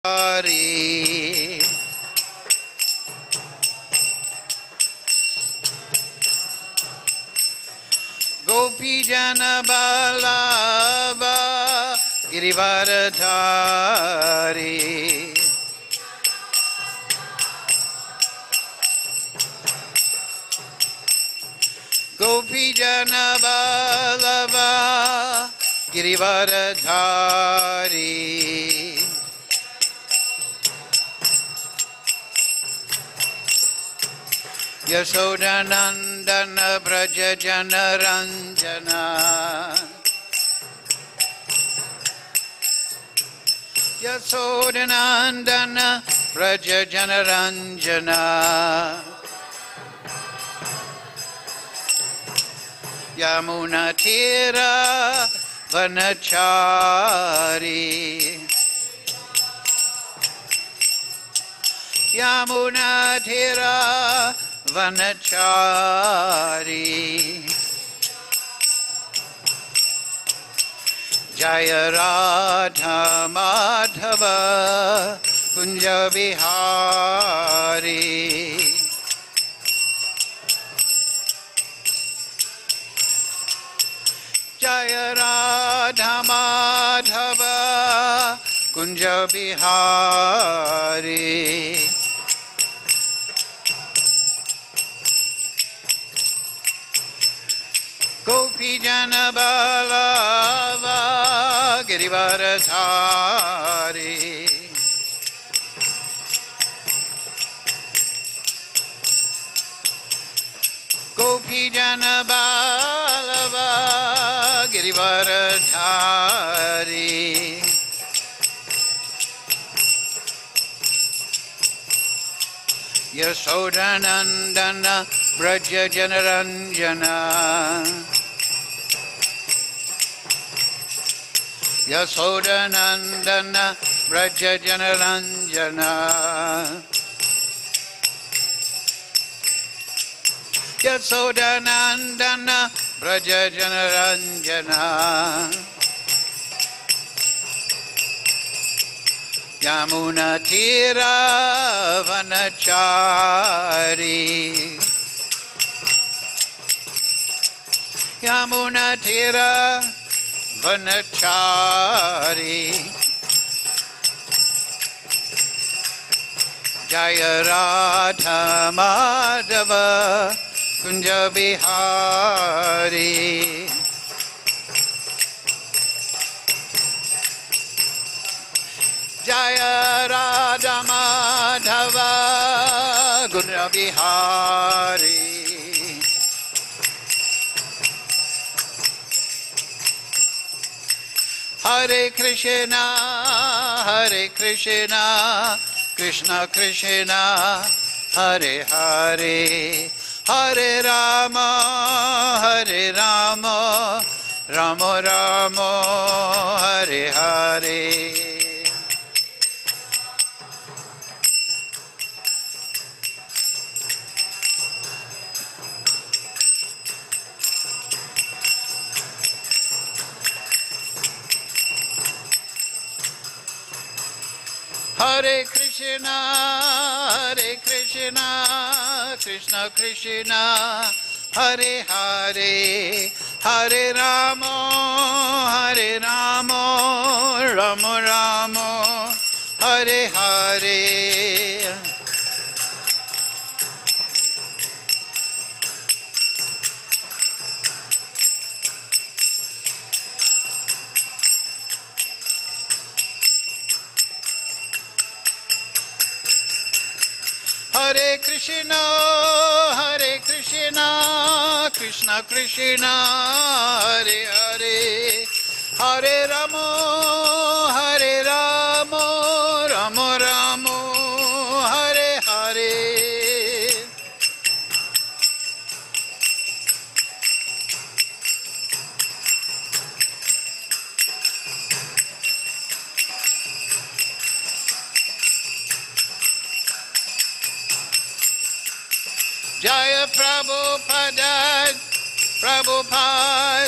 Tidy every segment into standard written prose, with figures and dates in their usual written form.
Hari. Gopi Jana Balava Girivaradhari. Gopi Jana Balava Girivaradhari. Yasodanandana Braja Jana Ranjana. Yasodanandana Braja Jana Ranjana. Yamuna Tira Vanachari. Yamuna Tira Vanachari. Jaya Radha Madhava Kunja Vihari. Jaya Radha Madhava Kunja Vihari. Gopi Jana Balava Girivaradhari. Gopi Jana Balava Girivaradhari. Yasodanandana Braja Jana Ranjana. Yasodanandana Braja Jana Ranjana. Yasodanandana Braja Jana Ranjana. Yamuna Tira Vanachari. Yamuna Tira Vanachari. Jaya Radha Madhava Kunja Vihari. Jaya Radha Madhava Kunja Vihari. Hare Krishna, Hare Krishna, Krishna Krishna, Hare Hare, Hare Rama, Hare Rama, Rama Rama, Hare Hare. Hare Krishna, Hare Krishna, Krishna Krishna, Hare Hare, Hare Rama, Hare Rama, Rama Rama, Hare Hare. Hare Krishna, Hare Krishna, Krishna Krishna, Hare Hare, Hare Rama, Hare Rama, Rama Rama, Hare Hare. Jaya Prabhupada, Prabhupada,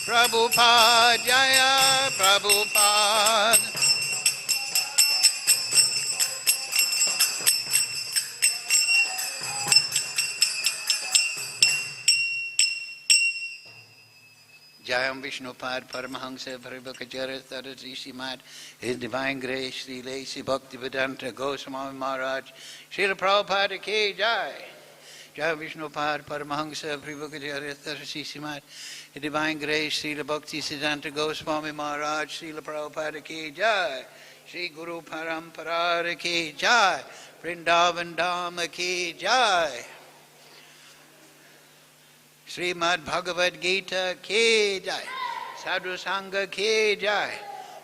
Prabhupada, Jaya Prabhupada. Jayam Vishnupad Paramahansa Parivakacharya Sarasrishi Mat, His Divine Grace, Sri Lacey Bhaktivedanta Goswami Maharaj, Srila Prabhupada Ki Jai. Jayam Vishnupad Paramahansa Parivakacharya Sarasrishi Mat, His Divine Grace, Srila Bhaktivedanta Goswami Maharaj, Srila Prabhupada Ki Jai. Shri Guru Parampara Ki Jai. Vrindavan Dham Ki Jai. Srimad Bhagavad Gita Ki Jai. Sadhu Sangha Ki Jai.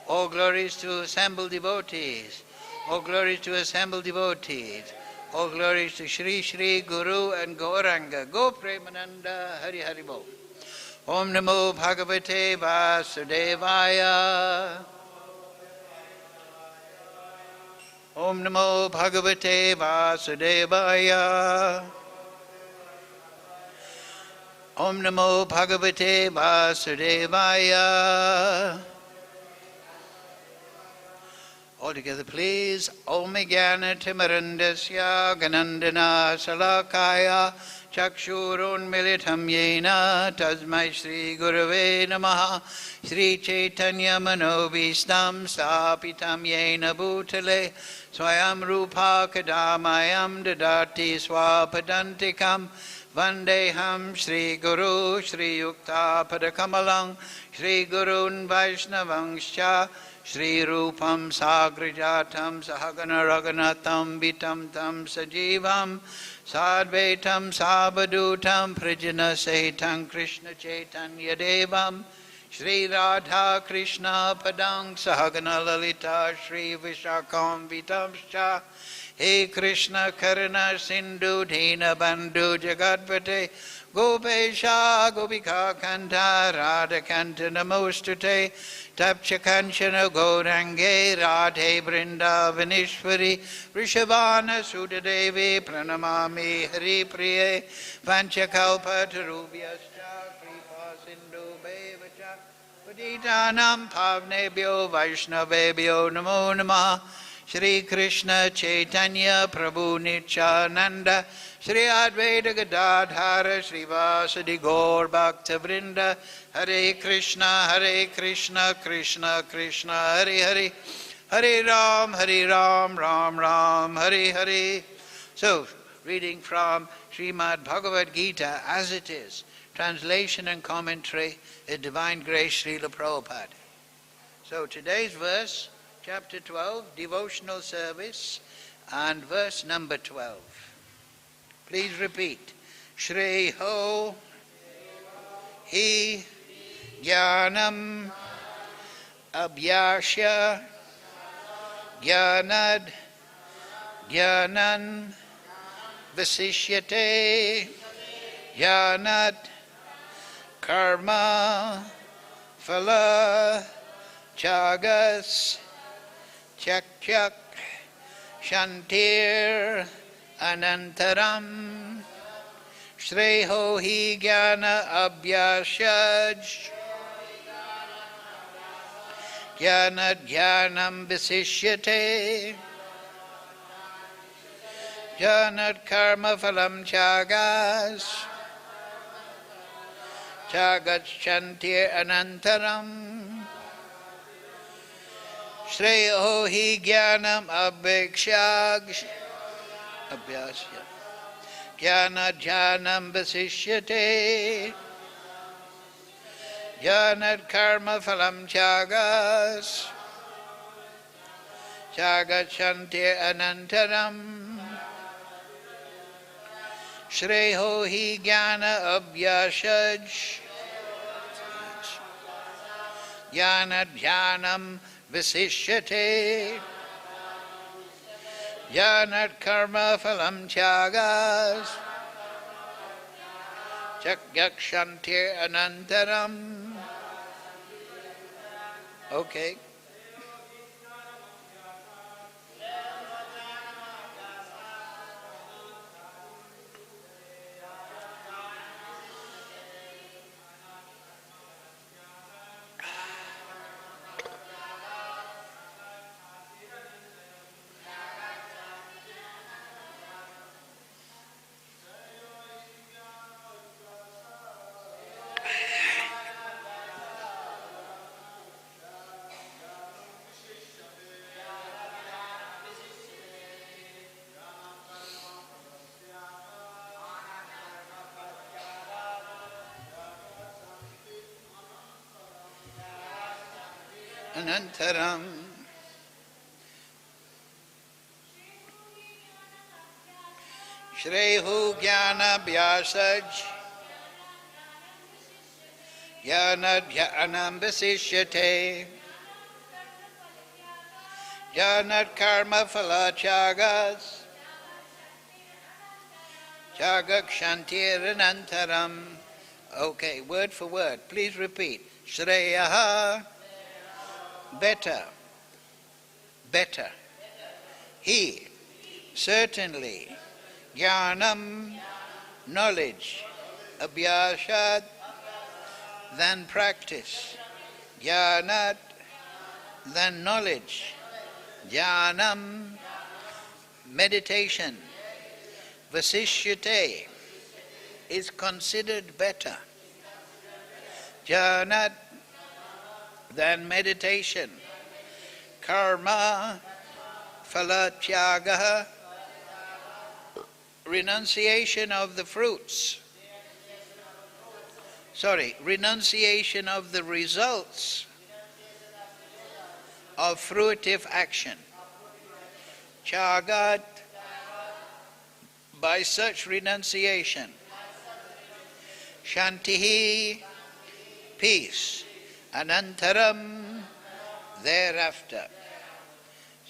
All glories to assembled devotees. All glories to assembled devotees. All glories to Shri Shri Guru and Gauranga. Go Premananda Hari Hari Bo. Om Namo Bhagavate Vasudevaya. Om Namo Bhagavate Vasudevaya. Om Namo Bhagavate Vasudevaya. All together please. Om Jnana Timarandasya Ganandana Salakaya Chakshurun Militam Yena Tasmai Shri Gurave Namaha Shri Chaitanya Manobhistam Stapitam Yena Bhutale Swayam Rupa Kadamayam Dadati Swapadantikam Vandeham Shri Guru Shri Yukta Padakamalang Shri Gurun Vaishnavangscha Shri Rupam Sagrajatam Sahagana Raghunatam Vitam Tam Sajivam Sadvaitam Sabadutam Prajana Setam Krishna Chaitanya Devam Shri Radha Krishna Padang Sahagana Lalita Shri Vishakam Vitamscha He Krishna Karuna Sindhu Dina Bandhu Jagatpate Gopesha Gopika Kanta Radha Kanta Namostute Tapcha Kanchana Gaurange Radhe Vrindavanishwari Rishabhana Sudadevi Pranamami Hari Priye Panchakalpa Tarubhyascha Kripa Sindhu Bevacha Paditânam Pavnebhyo Vaishnavebhyo Namo Namah Shri Krishna Chaitanya Prabhu Nityananda Shri Advaita Gadadhara Shri Vasadi Gaur Bhakta Vrinda Hare Krishna Krishna Krishna Hare Hare Hare Ram Ram Ram Hare Hare. So, reading from Srimad Bhagavad Gita as it is, translation and commentary, His Divine Grace Srila Prabhupada. So today's verse, chapter 12, devotional service, and verse number 12. Please repeat. Śreyo hi jñānam abhyāsāj jñānād dhyānam viśiṣyate jñānāt karma-phala-tyāgas chāntir anantaram śreyo hi abhyāsāj jñānam viśiṣyate jñānāt karma-phala-tyāgas chāntir anantaram śreyo hi abhyāsāj jñānam viśiṣyate jñānāt karma-phala-tyāgas chāntir anantaram śreyo hi abhyāsāj jñānam viśiṣyate jñānāt karma-phala-tyāgas chāntir anantaram. Okay. anantaram. Śreyo jñānāb-abhyāsāj jñānam viśiṣyate jñānāt karma-phala-tyāgas tyāgāc chāntir anantaram. Okay, word for word. Please repeat. Śreyaḥ, better, better. He, certainly. Jñānam, knowledge. Abhyāsāt, than practice. Dhyānāt, than knowledge. Jñānam, meditation. Viśiṣyate, is considered better. Jñānāt, than meditation. Karma-phala-tyāgaḥ, renunciation of the fruits. Renunciation of the results of fruitive action. Tyāgāt, by such renunciation. Śāntiḥ, peace. Anantaram, thereafter.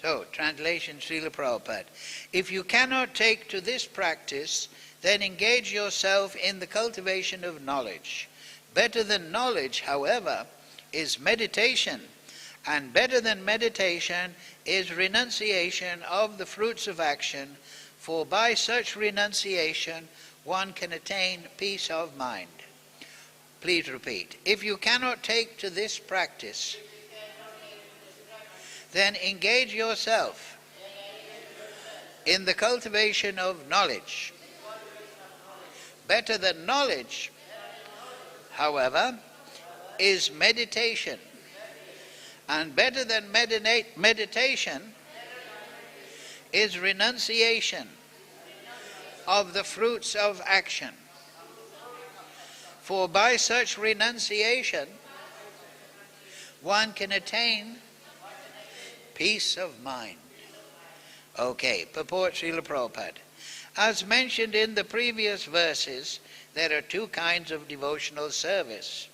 So, translation Srila Prabhupada. If you cannot take to this practice, then engage yourself in the cultivation of knowledge. Better than knowledge, however, is meditation, and better than meditation is renunciation of the fruits of action, for by such renunciation one can attain peace of mind. Please repeat. If you cannot take to this practice, then engage yourself in the cultivation of knowledge. Better than knowledge, however, is meditation. And better than meditation is renunciation of the fruits of action. For by such renunciation, one can attain peace of mind. Okay, purport Srila Prabhupada. As mentioned in the previous verses, there are two kinds of devotional service: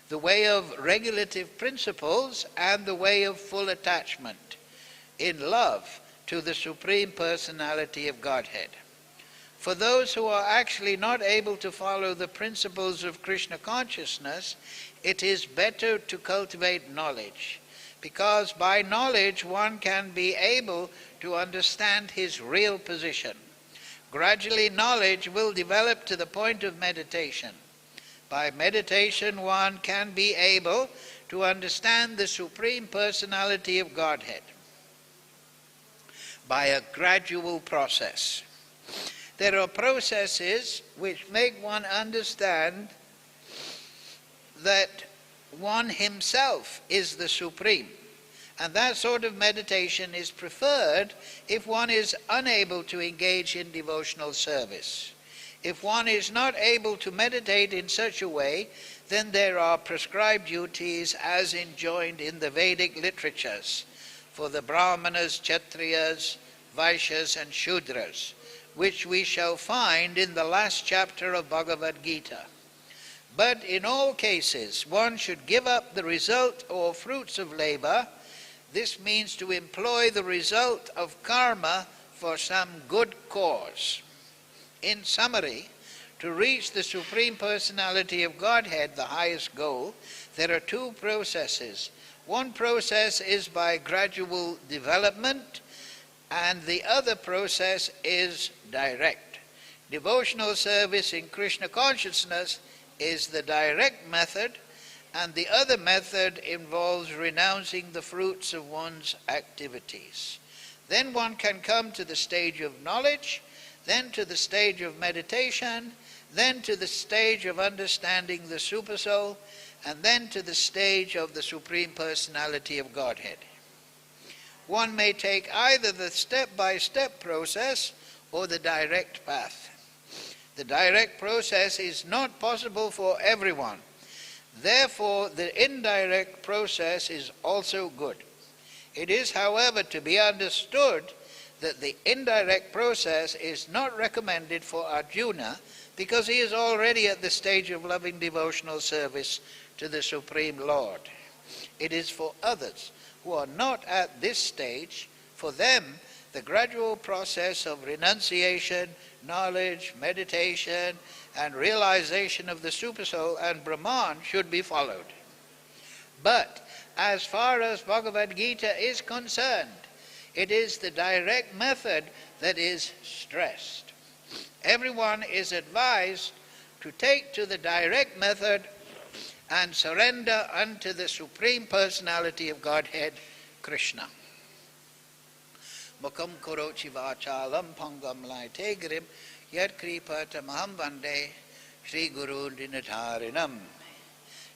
the way of regulative principles and the way of full attachment in love to the Supreme Personality of Godhead. For those who are actually not able to follow the principles of Krishna consciousness, it is better to cultivate knowledge, because by knowledge one can be able to understand his real position. Gradually knowledge will develop to the point of meditation. By meditation one can be able to understand the Supreme Personality of Godhead by a gradual process. There are processes which make one understand that one himself is the Supreme. And that sort of meditation is preferred if one is unable to engage in devotional service. If one is not able to meditate in such a way, then there are prescribed duties as enjoined in the Vedic literatures for the Brahmanas, Kshatriyas, Vaishyas and Shudras, which we shall find in the last chapter of Bhagavad Gita. But in all cases, one should give up the result or fruits of labor. This means to employ the result of karma for some good cause. In summary, to reach the Supreme Personality of Godhead, the highest goal, there are two processes. One process is by gradual development, and the other process is direct. Devotional service in Krishna consciousness is the direct method, and the other method involves renouncing the fruits of one's activities. Then one can come to the stage of knowledge, then to the stage of meditation, then to the stage of understanding the Supersoul, and then to the stage of the Supreme Personality of Godhead. One may take either the step-by-step process or the direct path. The direct process is not possible for everyone. Therefore, the indirect process is also good. It is, however, to be understood that the indirect process is not recommended for Arjuna because he is already at the stage of loving devotional service to the Supreme Lord. It is for others who are not at this stage. For them, the gradual process of renunciation, knowledge, meditation, and realization of the Supersoul and Brahman should be followed. But as far as Bhagavad Gita is concerned, it is the direct method that is stressed. Everyone is advised to take to the direct method and surrender unto the Supreme Personality of Godhead, Krishna. Mukam korochi vachalam pangam laite girim yad kripatamaham vande Shri Guru Dinatarinam.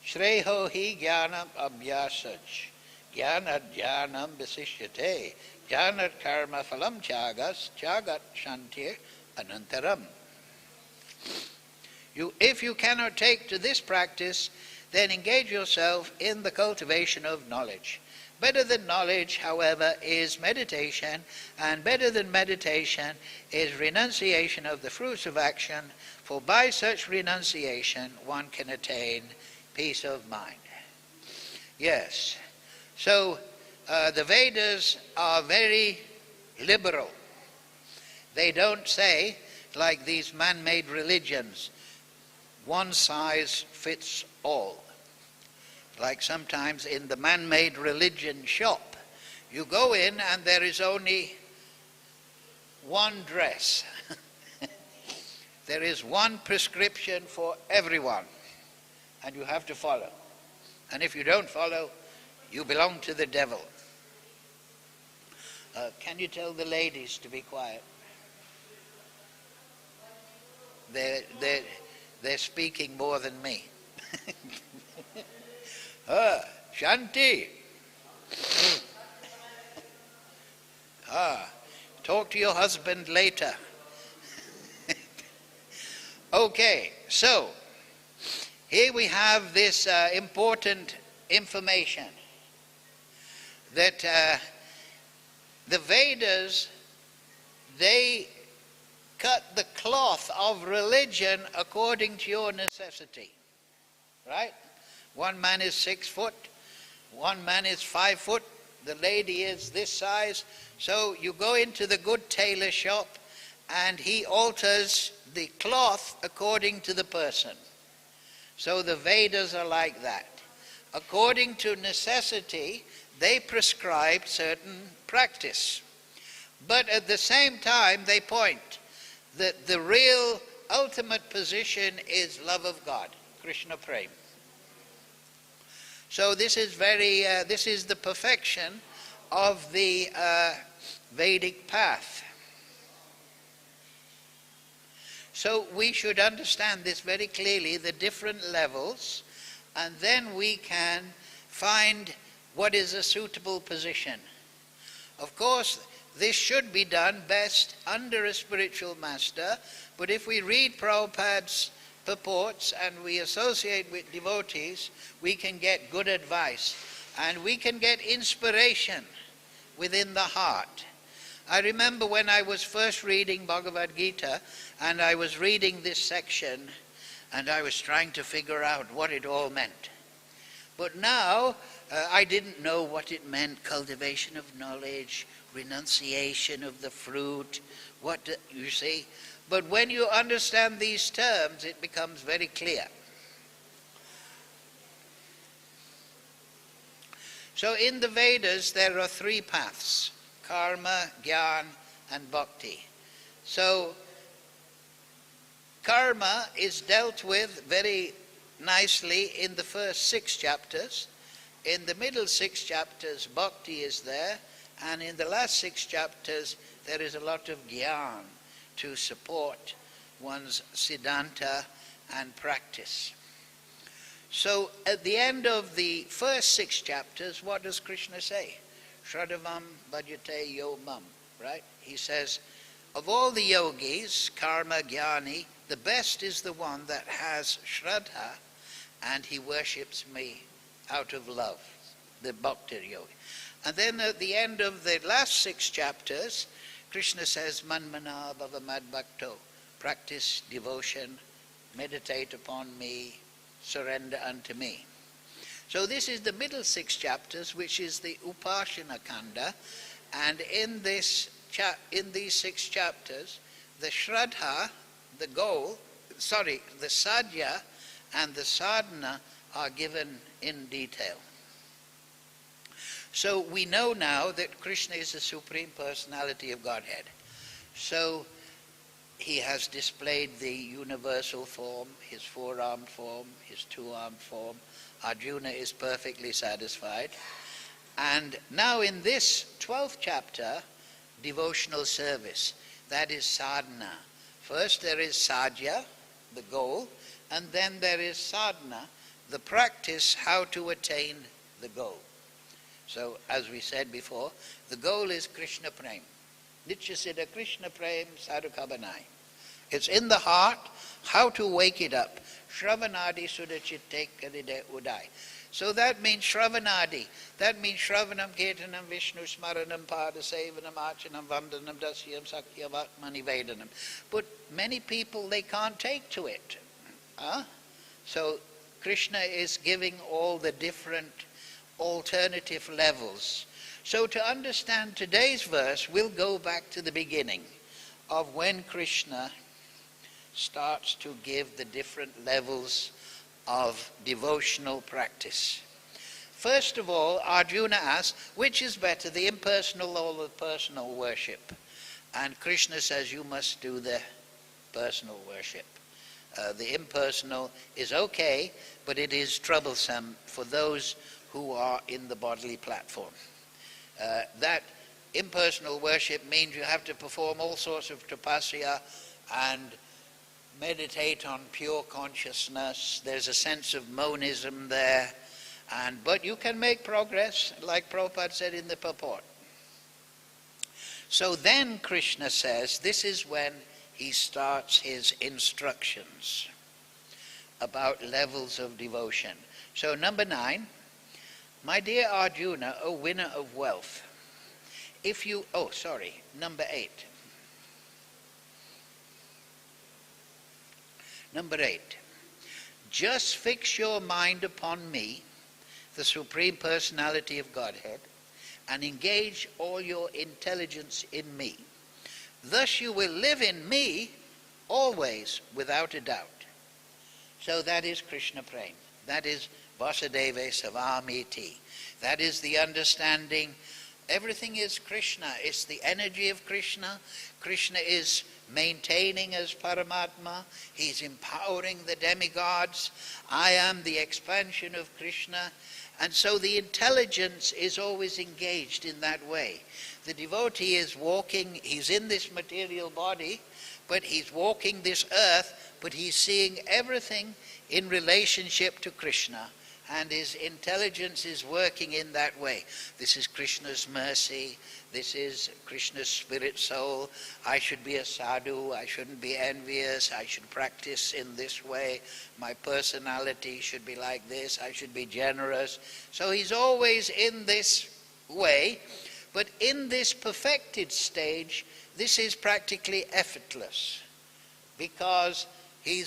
Śreyo hi jñānam abhyāsāj, jñānam viśiṣyate, dhyānāt karma-phala-tyāgas, tyāgāt śāntir anantaram. If you cannot take to this practice, then engage yourself in the cultivation of knowledge. Better than knowledge, however, is meditation, and better than meditation is renunciation of the fruits of action, for by such renunciation one can attain peace of mind. Yes, so the Vedas are very liberal. They don't say, like these man-made religions, one size fits all. Like sometimes in the man-made religion shop, you go in and there is only one dress. There is one prescription for everyone, and you have to follow. And if you don't follow, you belong to the devil. Can you tell the ladies to be quiet? They're speaking more than me. Chāntir. Talk to your husband later. Okay, so here we have this important information that the Vedas, they cut the cloth of religion according to your necessity, right? One man is 6 foot, one man is 5 foot, the lady is this size. So you go into the good tailor shop and he alters the cloth according to the person. So the Vedas are like that. According to necessity, they prescribe certain practice. But at the same time, they point that the real ultimate position is love of God, Krishna Prem. So this is this is the perfection of the Vedic path. So we should understand this very clearly, the different levels, and then we can find what is a suitable position. Of course, this should be done best under a spiritual master, but if we read Prabhupada's purports and we associate with devotees, we can get good advice and we can get inspiration within the heart. I remember when I was first reading Bhagavad Gita and I was reading this section and I was trying to figure out what it all meant. But now I didn't know what it meant: cultivation of knowledge, renunciation of the fruit, you see. But when you understand these terms, it becomes very clear. So in the Vedas, there are 3 paths: karma, jnana, and bhakti. So karma is dealt with very nicely in the first 6 chapters. In the middle 6 chapters, bhakti is there, and in the last 6 chapters, there is a lot of jnana to support one's siddhanta and practice. So at the end of the first 6 chapters, what does Krishna say? Shraddhavam bhajate yo mam, right? He says, of all the yogis, karma jnani, the best is the one that has shraddha and he worships me out of love, the bhakti yogi. And then at the end of the last 6 chapters, Krishna says, Manmana bhava mad bhakto, practice devotion, meditate upon me, surrender unto me. So this is the middle 6 chapters, which is the Upasana Kanda, and in these 6 chapters, the Shraddha, the goal, the Sadhya and the Sadhana are given in detail. So we know now that Krishna is the Supreme Personality of Godhead. So he has displayed the universal form, his 4-armed form, his 2-armed form. Arjuna is perfectly satisfied. And now in this 12th chapter, devotional service, that is sadhana. First there is sadhya, the goal, and then there is sadhana, the practice how to attain the goal. So as we said before, the goal is Krishna Prem. Nitya Siddha Krishna Prem Sadhukabhanai. It's in the heart, how to wake it up. Shravanadi Sudachitte Kadide Udai. So that means Shravanadi. That means Shravanam, Kirtanam, Vishnu Smaranam, Padasevanam, Archanam, Vandanam, Dasyam, Sakyavakmani Vedanam. But many people, they can't take to it. So Krishna is giving all the different alternative levels. So to understand today's verse, we'll go back to the beginning of when Krishna starts to give the different levels of devotional practice. First of all, Arjuna asks, which is better, the impersonal or the personal worship? And Krishna says, you must do the personal worship. The impersonal is okay, but it is troublesome for those who are in the bodily platform. That impersonal worship means you have to perform all sorts of tapasya and meditate on pure consciousness. There's a sense of monism there, but you can make progress, like Prabhupada said in the purport. So then Krishna says, this is when he starts his instructions about levels of devotion. So number 9, my dear Arjuna, O winner of wealth, number 8. Number 8, just fix your mind upon me, the Supreme Personality of Godhead, and engage all your intelligence in me. Thus you will live in me always without a doubt. So that is Krishna Prem. That is Vasudeva Savamiti. That is the understanding. Everything is Krishna. It's the energy of Krishna. Krishna is maintaining as Paramatma. He's empowering the demigods. I am the expansion of Krishna. And so the intelligence is always engaged in that way. The devotee is walking, he's in this material body, but he's walking this earth, but he's seeing everything in relationship to Krishna. And his intelligence is working in that way. This is Krishna's mercy. This is Krishna's spirit soul. I should be a sadhu. I shouldn't be envious. I should practice in this way. My personality should be like this. I should be generous. So he's always in this way. But in this perfected stage, this is practically effortless. Because he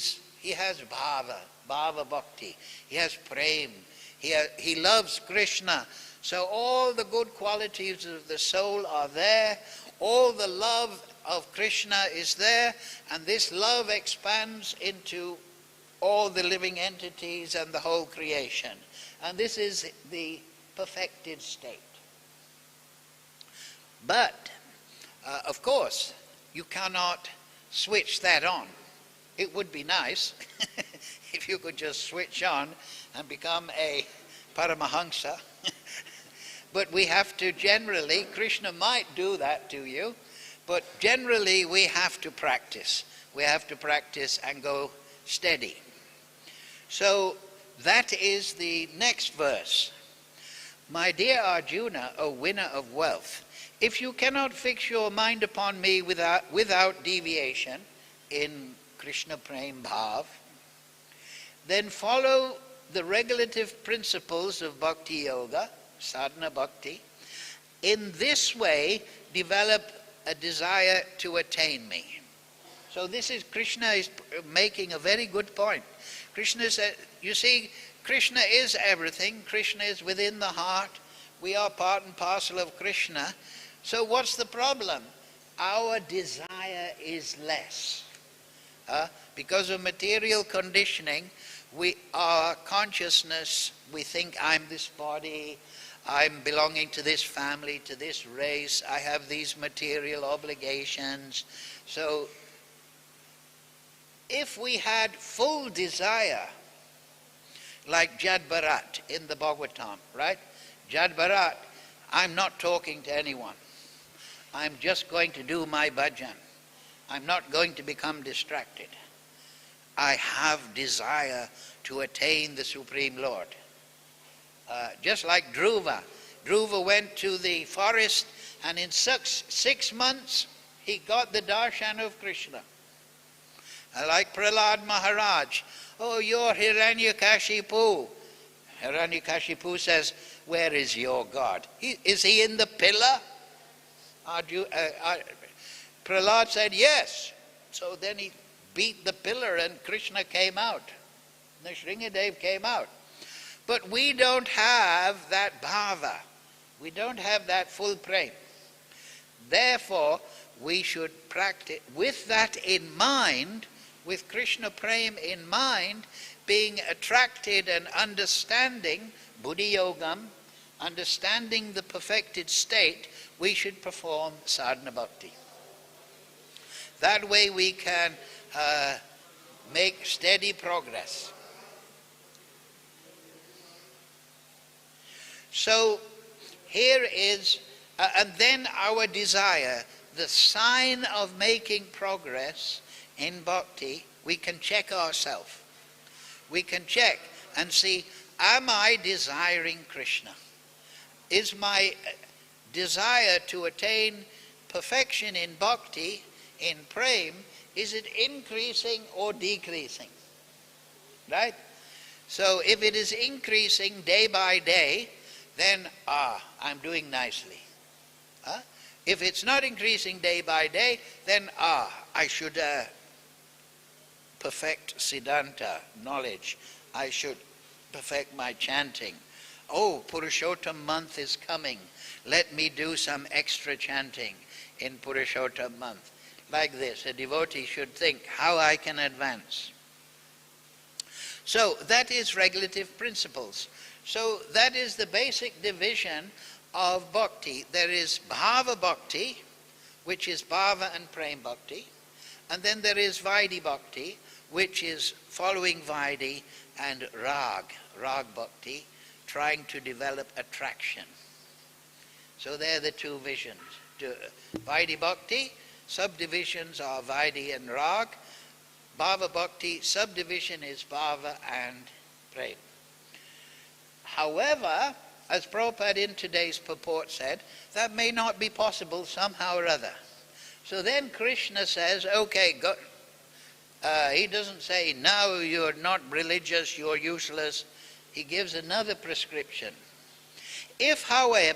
has bhava bhakti. He has prem. He loves Krishna. So all the good qualities of the soul are there. All the love of Krishna is there. And this love expands into all the living entities and the whole creation. And this is the perfected state. But, of course, you cannot switch that on. It would be nice if you could just switch on and become a Paramahansa. But we have to generally, Krishna might do that to you, but generally we have to practice. We have to practice and go steady. So that is the next verse. My dear Arjuna, O winner of wealth, if you cannot fix your mind upon me without deviation in Krishna Prem Bhav, then follow the regulative principles of bhakti yoga, sadhana bhakti, in this way develop a desire to attain me. So this is, Krishna is making a very good point. Krishna said, you see, Krishna is everything. Krishna is within the heart. We are part and parcel of Krishna. So what's the problem? Our desire is less. Because of material conditioning, our consciousness, we think I'm this body, I'm belonging to this family, to this race, I have these material obligations. So if we had full desire, like Jad Bharat in the Bhagavatam, right? Jad Bharat, I'm not talking to anyone. I'm just going to do my bhajan. I'm not going to become distracted. I have desire to attain the Supreme Lord. Just like Dhruva. Dhruva went to the forest and in 6 months he got the darshan of Krishna. Like Prahlad Maharaj. Oh, you're Hiranyakashipu. Hiranyakashipu says, where is your God? Is he in the pillar? Prahlad said, yes. So then he beat the pillar and Krishna came out. Nrsimhadev came out. But we don't have that bhava. We don't have that full prema. Therefore, we should practice with that in mind, with Krishna prema in mind, being attracted and understanding buddhi yogam, understanding the perfected state, we should perform sadhana bhakti. That way we can make steady progress. So here is, and then our desire, the sign of making progress in bhakti, we can check ourselves. We can check and see, am I desiring Krishna? Is my desire to attain perfection in bhakti, in prema, is it increasing or decreasing? Right? So if it is increasing day by day, then I'm doing nicely. If it's not increasing day by day, then I should perfect siddhanta, knowledge. I should perfect my chanting. Oh, Purushottam month is coming. Let me do some extra chanting in Purushottam month. Like this, a devotee should think how I can advance. So that is regulative principles. So that is the basic division of bhakti. There is bhava bhakti, which is bhava and prema bhakti. And then there is vaidhi bhakti, which is following vaidhi, and rag bhakti, trying to develop attraction. So they're the two visions. Vaidhi bhakti, subdivisions are vaidhi and rag. Bhava bhakti, subdivision is bhava and prema. However, as Prabhupada in today's purport said, that may not be possible somehow or other. So then Krishna says, okay, go. He doesn't say, now you're not religious, you're useless. He gives another prescription. If, however,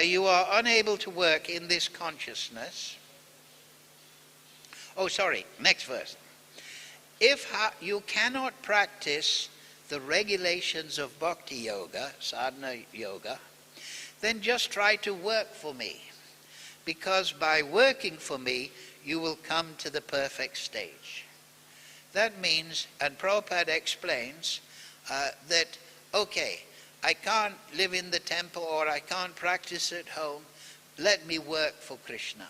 you are unable to work in this consciousness, next verse. If you cannot practice the regulations of bhakti yoga, sadhana yoga, then just try to work for me. Because by working for me, you will come to the perfect stage. That means, and Prabhupada explains, that, okay, I can't live in the temple or I can't practice at home, let me work for Krishna.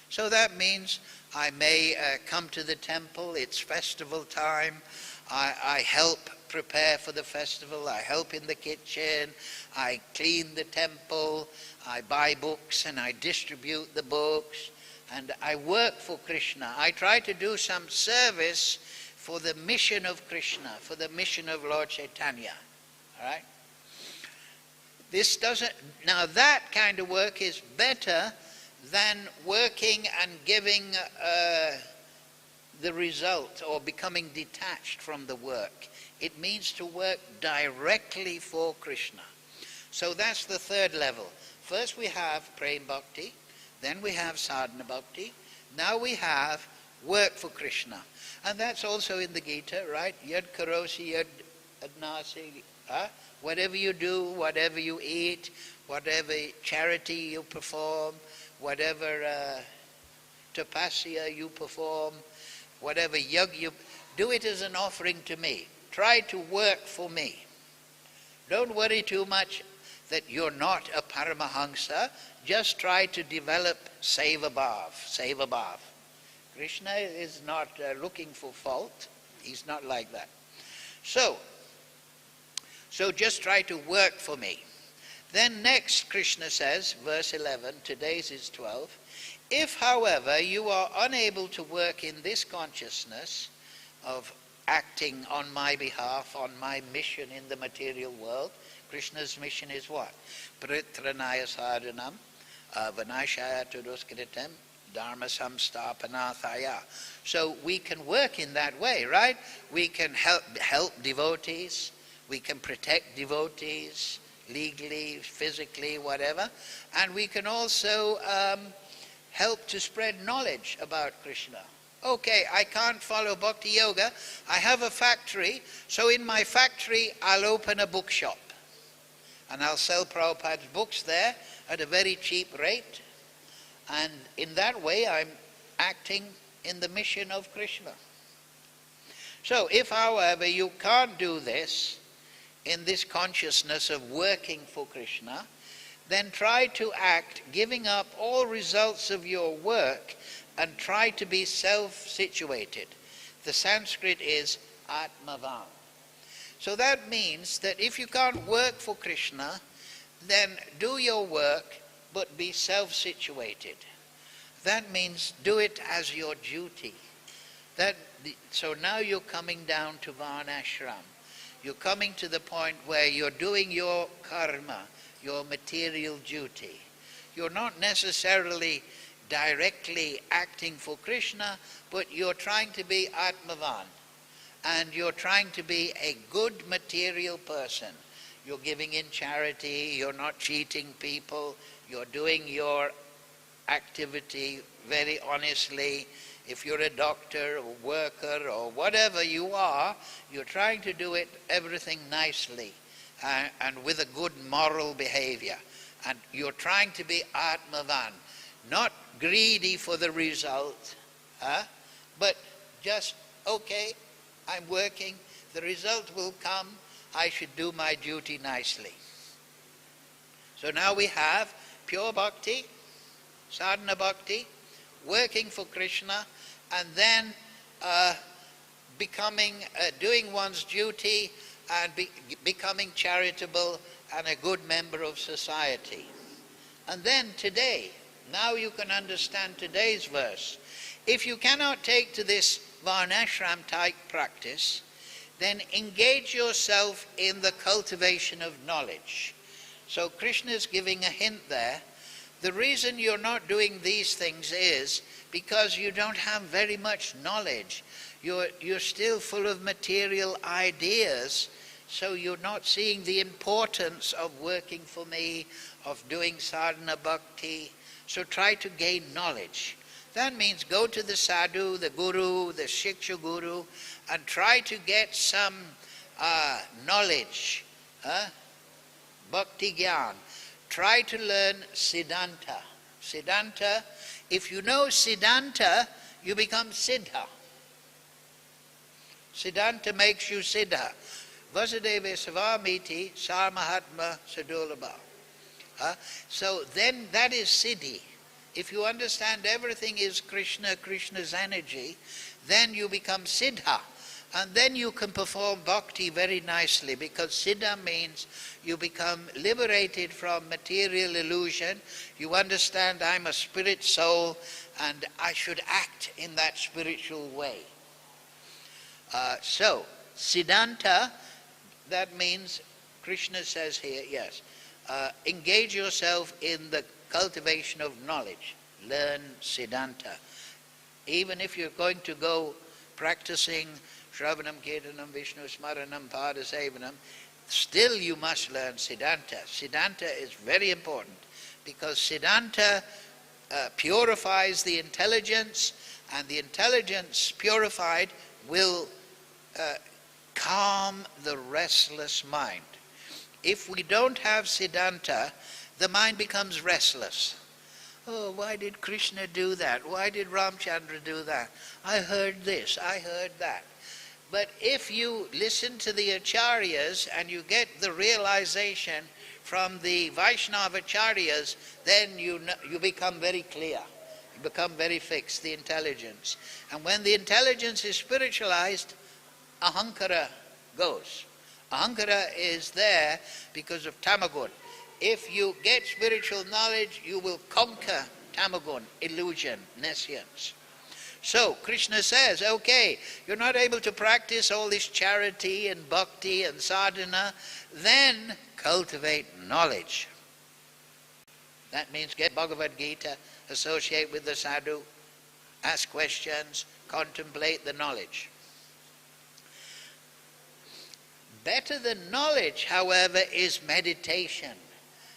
So that means I may come to the temple, it's festival time, I help prepare for the festival, I help in the kitchen, I clean the temple, I buy books and I distribute the books, and I work for Krishna. I try to do some service for the mission of Krishna, for the mission of Lord Chaitanya. All right? Now that kind of work is better than working and giving the result or becoming detached from the work. It means to work directly for Krishna. So that's the third level. First we have prema bhakti, then we have sadhana bhakti, now we have work for Krishna. And that's also in the Gita, right? Yad karosi yad adnasi. Whatever you do, whatever you eat, whatever charity you perform, whatever tapasya you perform, whatever yug you do, it as an offering to me. Try to work for me. Don't worry too much that you're not a paramahamsa. Just try to develop seva bhav. Krishna is not looking for fault. He's not like that. So just try to work for me. Then next Krishna says, verse 11, today's is 12, if however you are unable to work in this consciousness of acting on my behalf, on my mission in the material world, Krishna's mission is what? Paritranaya sadhanam, vanashaya tuduskritam, dharma samstapanathaya. So we can work in that way, right? We can help devotees, we can protect devotees, legally, physically, whatever, and we can also help to spread knowledge about Krishna. Okay, I can't follow bhakti yoga. I have a factory, so in my factory I'll open a bookshop and I'll sell Prabhupada's books there at a very cheap rate, and in that way I'm acting in the mission of Krishna. So if however you can't do this in this consciousness of working for Krishna, then try to act giving up all results of your work and try to be self-situated. The Sanskrit is atmavan. So that means that if you can't work for Krishna, then do your work but be self-situated. That means do it as your duty. So now you're coming down to varnashram. You're coming to the point where you're doing your karma, your material duty. You're not necessarily directly acting for Krishna, but you're trying to be atmavan, and you're trying to be a good material person. You're giving in charity, you're not cheating people, you're doing your activity very honestly. If you're a doctor or worker or whatever you are, you're trying to do it everything nicely and with a good moral behavior. And you're trying to be atmavan, not greedy for the result, but just, okay, I'm working, the result will come, I should do my duty nicely. So now we have pure bhakti, sadhana bhakti, working for Krishna, and then doing one's duty and becoming charitable and a good member of society. And then today, now you can understand today's verse. If you cannot take to this varnashram type practice, then engage yourself in the cultivation of knowledge. So Krishna is giving a hint there. The reason you're not doing these things is because you don't have very much knowledge. You're still full of material ideas, so you're not seeing the importance of working for me, of doing sadhana bhakti. So try to gain knowledge. That means go to the sadhu, the guru, the shiksha guru, and try to get some knowledge, bhakti gyan. Try to learn siddhanta. Siddhanta, if you know siddhanta, you become siddha. Siddhanta makes you siddha. Vasudeva savamiti sarmahatma sadulabha. So then that is siddhi. If you understand everything is Krishna, Krishna's energy, then you become siddha. And then you can perform bhakti very nicely, because siddha means you become liberated from material illusion. You understand I'm a spirit soul and I should act in that spiritual way. So, siddhanta, that means, Krishna says here, yes, engage yourself in the cultivation of knowledge. Learn siddhanta. Even if you're going to go practicing Shravanam, Kirtanam, Vishnu Smaranam, Pada Sevanam, still you must learn Siddhanta. Siddhanta is very important because Siddhanta purifies the intelligence, and the intelligence purified will calm the restless mind. If we don't have Siddhanta, the mind becomes restless. Oh, why did Krishna do that? Why did Ramchandra do that? I heard this, I heard that. But if you listen to the acharyas and you get the realization from the Vaishnava acharyas, then you become very clear. You become very fixed, the intelligence. And when the intelligence is spiritualized, ahankara goes. Ahankara is there because of tamagun. If you get spiritual knowledge, you will conquer tamagun, illusion, nescience. So Krishna says, okay, you're not able to practice all this charity and bhakti and sadhana, then cultivate knowledge. That means get Bhagavad Gita, associate with the sadhu, ask questions, contemplate the knowledge. Better than knowledge, however, is meditation.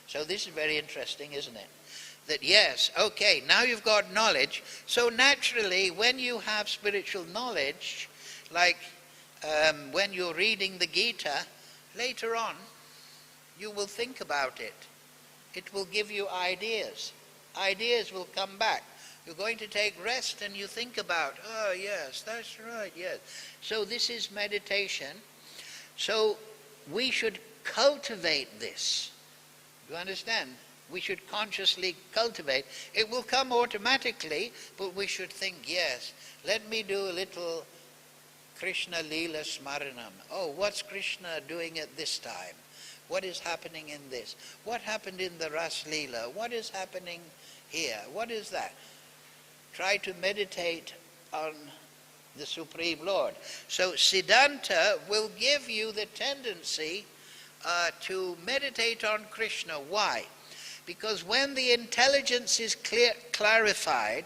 So this is very interesting, isn't it? That yes, okay, now you've got knowledge, so naturally when you have spiritual knowledge, like when you're reading the Gita, later on you will think about it. It will give you ideas. Ideas will come back. You're going to take rest and you think about, oh yes, that's right, yes. So this is meditation. So we should cultivate this. You understand? We should consciously cultivate. It will come automatically, but we should think, yes, let me do a little Krishna Leela Smaranam. Oh, what's Krishna doing at this time? What is happening in this? What happened in the Ras Leela? What is happening here? What is that? Try to meditate on the Supreme Lord. So Siddhanta will give you the tendency to meditate on Krishna. Why? Because when the intelligence is clarified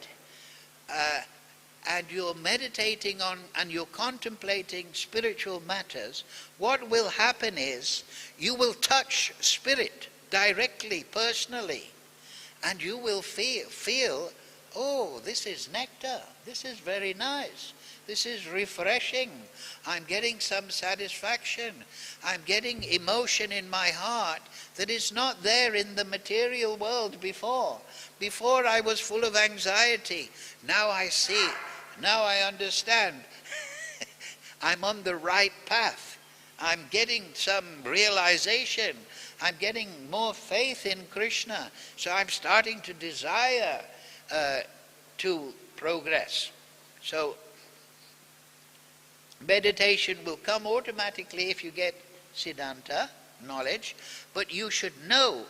and you're meditating on and you're contemplating spiritual matters, what will happen is you will touch spirit directly, personally, and you will feel, oh, this is nectar, this is very nice. This is refreshing. I'm getting some satisfaction. I'm getting emotion in my heart that is not there in the material world before. Before I was full of anxiety. Now I see. Now I understand. I'm on the right path. I'm getting some realization. I'm getting more faith in Krishna. So I'm starting to desire to progress. So meditation will come automatically if you get Siddhanta, knowledge, but you should know,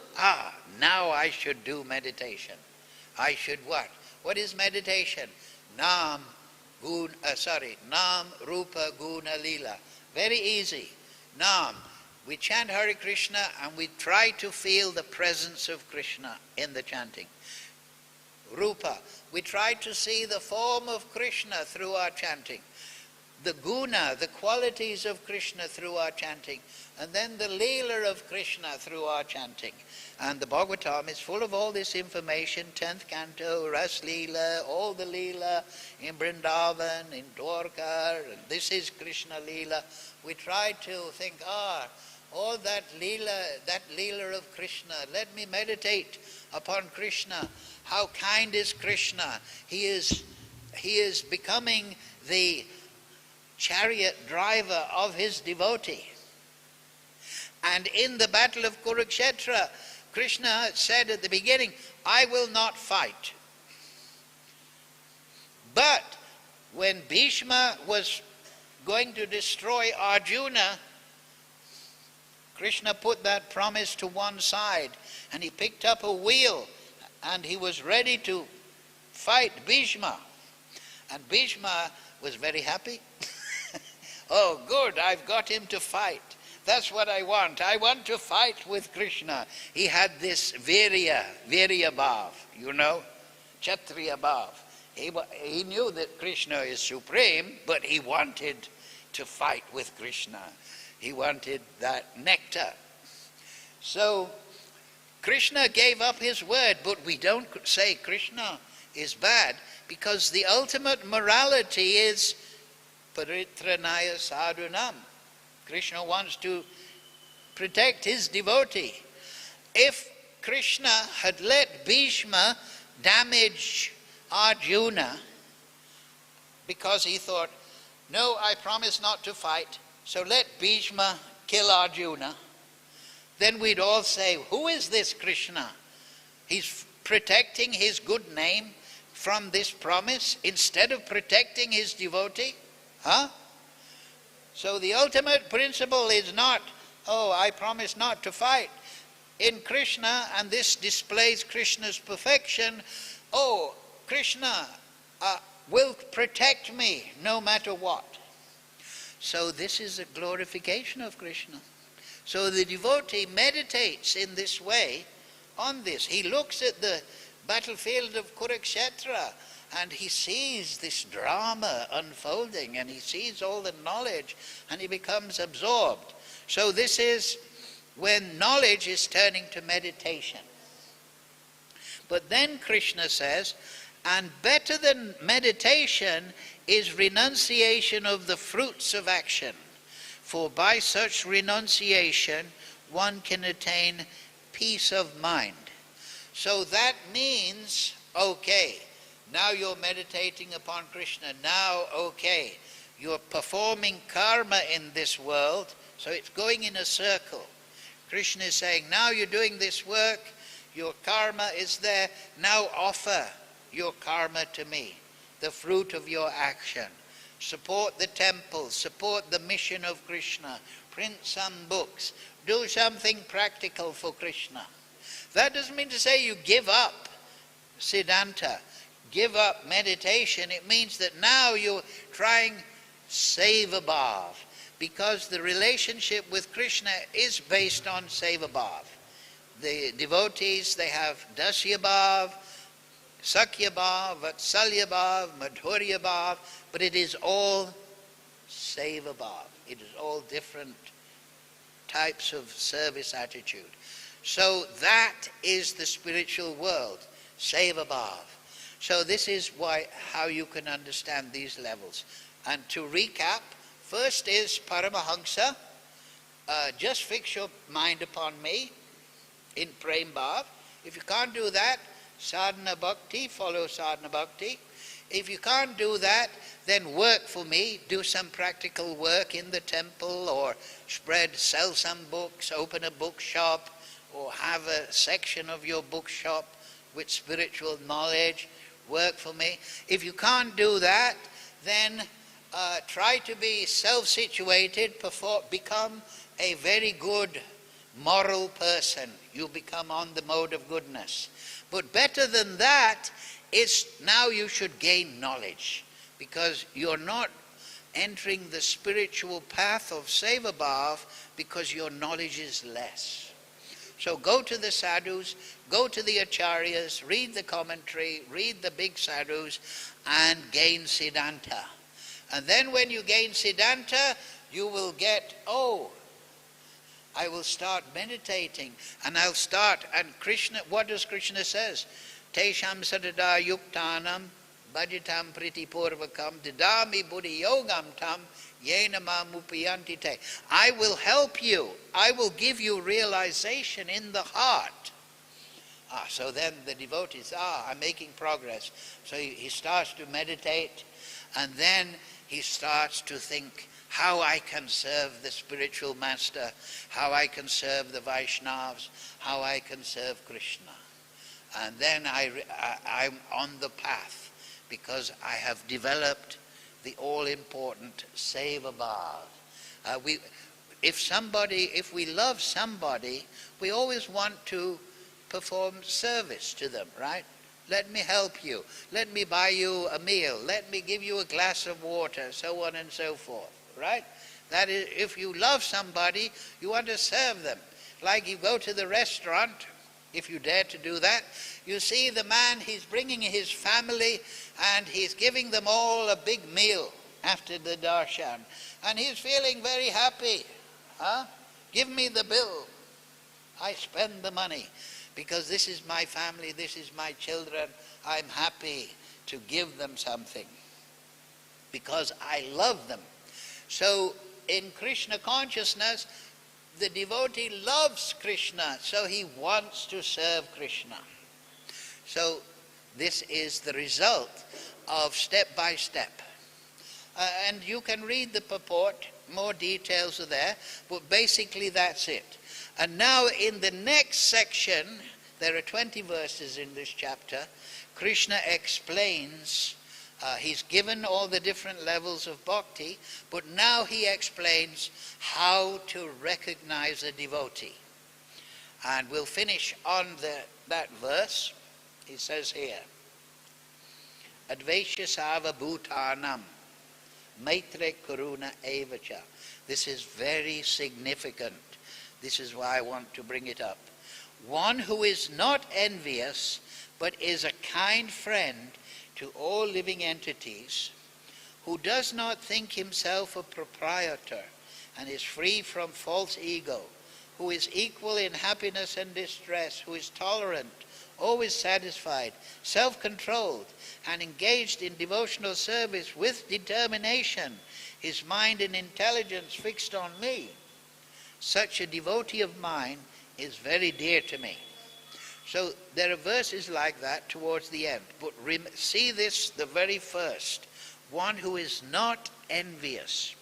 now I should do meditation. I should what? What is meditation? Nam, Rupa, Guna, Lila. Very easy. Nam. We chant Hare Krishna and we try to feel the presence of Krishna in the chanting. Rupa. We try to see the form of Krishna through our chanting. The guna, the qualities of Krishna through our chanting, and then the leela of Krishna through our chanting. And the Bhagavatam is full of all this information, 10th canto, Ras Leela, all the Leela in Vrindavan, in Dwarka, and this is Krishna Leela. We try to think, all that Leela of Krishna, let me meditate upon Krishna. How kind is Krishna? He is becoming the chariot driver of his devotee. And in the battle of Kurukshetra, Krishna said at the beginning, I will not fight. But when Bhishma was going to destroy Arjuna, Krishna put that promise to one side and he picked up a wheel and he was ready to fight Bhishma. And Bhishma was very happy. Oh, good, I've got him to fight. That's what I want. I want to fight with Krishna. He had this virya bhav, Kshatriya bhav. He knew that Krishna is supreme, but he wanted to fight with Krishna. He wanted that nectar. So Krishna gave up his word, but we don't say Krishna is bad, because the ultimate morality is paritranaya sadhunam. Krishna wants to protect his devotee. If Krishna had let Bhishma damage Arjuna because he thought, no, I promise not to fight, so let Bhishma kill Arjuna, then we'd all say, who is this Krishna? He's protecting his good name from this promise instead of protecting his devotee? Huh? So the ultimate principle is not, oh, I promise not to fight. In Krishna, and this displays Krishna's perfection, oh, Krishna will protect me no matter what. So this is a glorification of Krishna. So the devotee meditates in this way on this. He looks at the battlefield of Kurukshetra and he sees this drama unfolding and he sees all the knowledge and he becomes absorbed. So this is when knowledge is turning to meditation. But then Krishna says, and better than meditation is renunciation of the fruits of action. For by such renunciation one can attain peace of mind. So that means, okay, now you're meditating upon Krishna. Now, okay, you're performing karma in this world, so it's going in a circle. Krishna is saying, now you're doing this work, your karma is there, now offer your karma to me, the fruit of your action. Support the temple, support the mission of Krishna, print some books, do something practical for Krishna. That doesn't mean to say you give up siddhanta, give up meditation. It means that now you're trying seva-bhav, because the relationship with Krishna is based on seva-bhav. The devotees, they have dasya-bhav, sakya-bhav, vatsalya-bhav, madhurya-bhav, but it is all seva-bhav. It is all different types of service attitude. So that is the spiritual world, seva-bhav. So this is how you can understand these levels. And to recap, first is Paramahamsa, just fix your mind upon me in prem bhav. If you can't do that, sadhana bhakti, follow sadhana bhakti. If you can't do that, then work for me, do some practical work in the temple, or sell some books, open a bookshop, or have a section of your bookshop with spiritual knowledge, work for me. If you can't do that, then try to be self-situated, become a very good moral person. You become on the mode of goodness. But better than that is now you should gain knowledge, because you're not entering the spiritual path of seva-bhav because your knowledge is less. So go to the sadhus, go to the acharyas, read the commentary, read the big sadhus, and gain siddhanta. And then when you gain siddhanta, you will get, I will start meditating, and I'll start, and Krishna, what does Krishna says? Tesham sadada yuktanam bhajitam pritipurvakam didami buddhi yogam tam yenama mupayanti te. I will help you. I will give you realization in the heart. So then the devotees, I'm making progress. So he starts to meditate, and then he starts to think how I can serve the spiritual master, how I can serve the Vaishnavas, how I can serve Krishna. And then I'm on the path, because I have developed the all-important seva-bhav. If we love somebody, we always want to perform service to them, right? Let me help you. Let me buy you a meal. Let me give you a glass of water, so on and so forth, right? That is, if you love somebody, you want to serve them. Like you go to the restaurant if you dare to do that. You see the man, he's bringing his family and he's giving them all a big meal after the darshan. And he's feeling very happy. Give me the bill. I spend the money because this is my family, this is my children. I'm happy to give them something because I love them. So in Krishna consciousness, the devotee loves Krishna, so he wants to serve Krishna. So this is the result of step by step. And you can read the purport, more details are there, but basically that's it. And now in the next section, there are 20 verses in this chapter, Krishna explains, he's given all the different levels of bhakti, but now he explains how to recognize a devotee. And we'll finish on that verse. He says here, Advaishya bhutanam maitre karuna evacha. This is very significant. This is why I want to bring it up. One who is not envious, but is a kind friend to all living entities, who does not think himself a proprietor and is free from false ego, who is equal in happiness and distress, who is tolerant, always satisfied, self-controlled, and engaged in devotional service with determination, his mind and intelligence fixed on me. Such a devotee of mine is very dear to me. So there are verses like that towards the end. But see this, the very first. One who is not envious,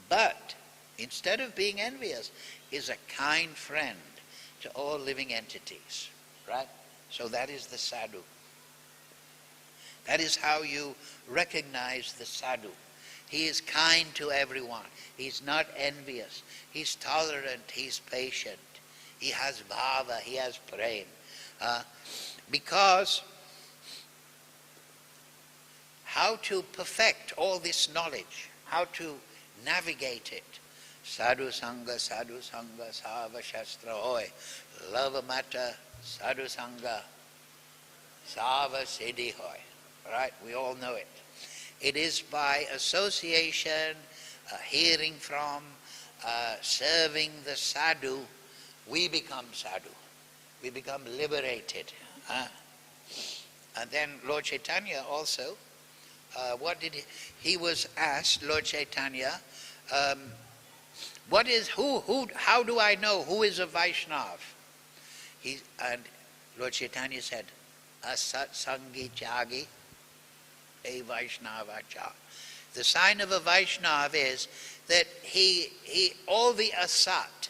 but instead of being envious, is a kind friend to all living entities. Right? So that is the sadhu. That is how you recognize the sadhu. He is kind to everyone. He's not envious. He's tolerant. He's patient. He has bhava. He has prem. Because how to perfect all this knowledge, how to navigate it. Sadhu sangha, sava shastra hoy. Lava mata, sadhu sangha, sava siddhi hoy. Right? We all know it. It is by association, hearing from, serving the sadhu, we become sadhu. We become liberated. And then Lord Chaitanya also, he was asked, Lord Chaitanya, how do I know who is a Vaishnava? And Lord Chaitanya said, asat sangi chagi a Vaishnava cha. The sign of a Vaishnava is that he all the asat,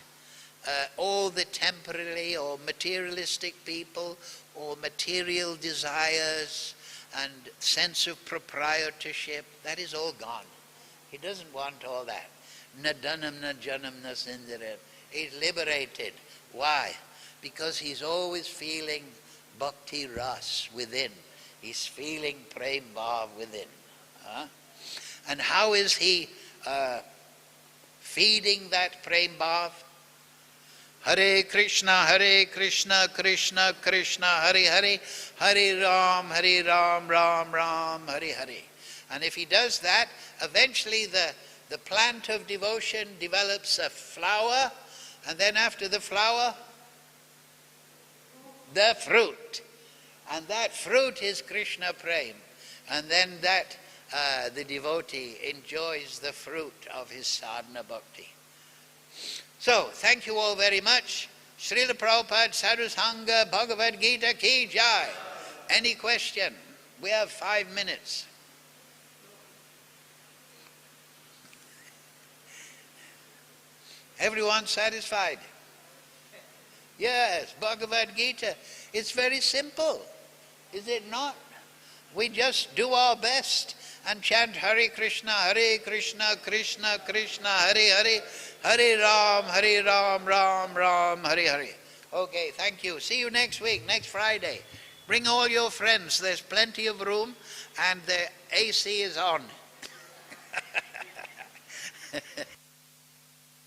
all the temporary or materialistic people or material desires and sense of proprietorship, that is all gone. He doesn't want all that. Na dhanam, na jñānam, na sindaram. He's liberated. Why? Because he's always feeling bhakti ras within. He's feeling prem bhav within. And how is he feeding that prem bhav? Hare Krishna, Krishna Krishna, Hare Hare, Hare Ram, Ram Ram, Hare Hare. And if he does that, eventually the plant of devotion develops a flower, and then after the flower, the fruit. And that fruit is Krishna Prem. And then the devotee enjoys the fruit of his sadhana bhakti. So, thank you all very much. Srila Prabhupada Sadhu Sangha Bhagavad Gita Ki Jai. Any question? We have 5 minutes. Everyone satisfied? Yes, Bhagavad Gita. It's very simple, is it not? We just do our best and chant Hare Krishna, Krishna Krishna, Hare Hare, Hare Ram, Ram Ram, Hare Hare. Okay, thank you. See you next week, next Friday. Bring all your friends. There's plenty of room and the AC is on.